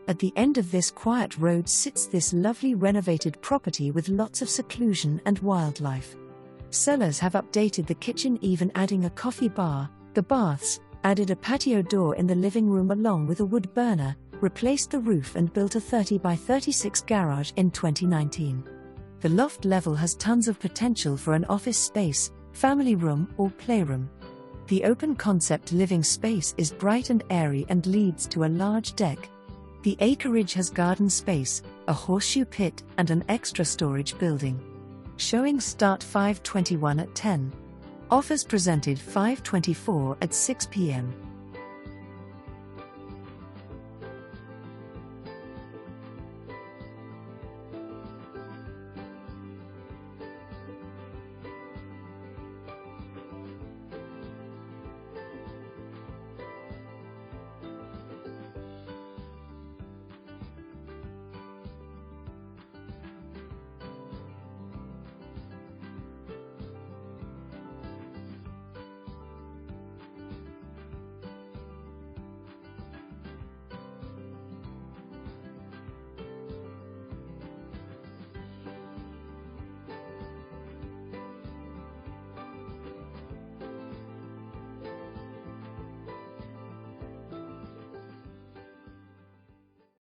At the end of this quiet road sits this lovely renovated property with lots of seclusion and wildlife. Sellers have updated the kitchen, even adding a coffee bar, the baths, added a patio door in the living room along with a wood burner, replaced the roof and built a 30 by 36 garage in 2019. The loft level has tons of potential for an office space, family room or playroom. The open concept living space is bright and airy and leads to a large deck. The acreage has garden space, a horseshoe pit and an extra storage building. Showings start 5:21 at 10. Offers presented 5:24 at 6 p.m.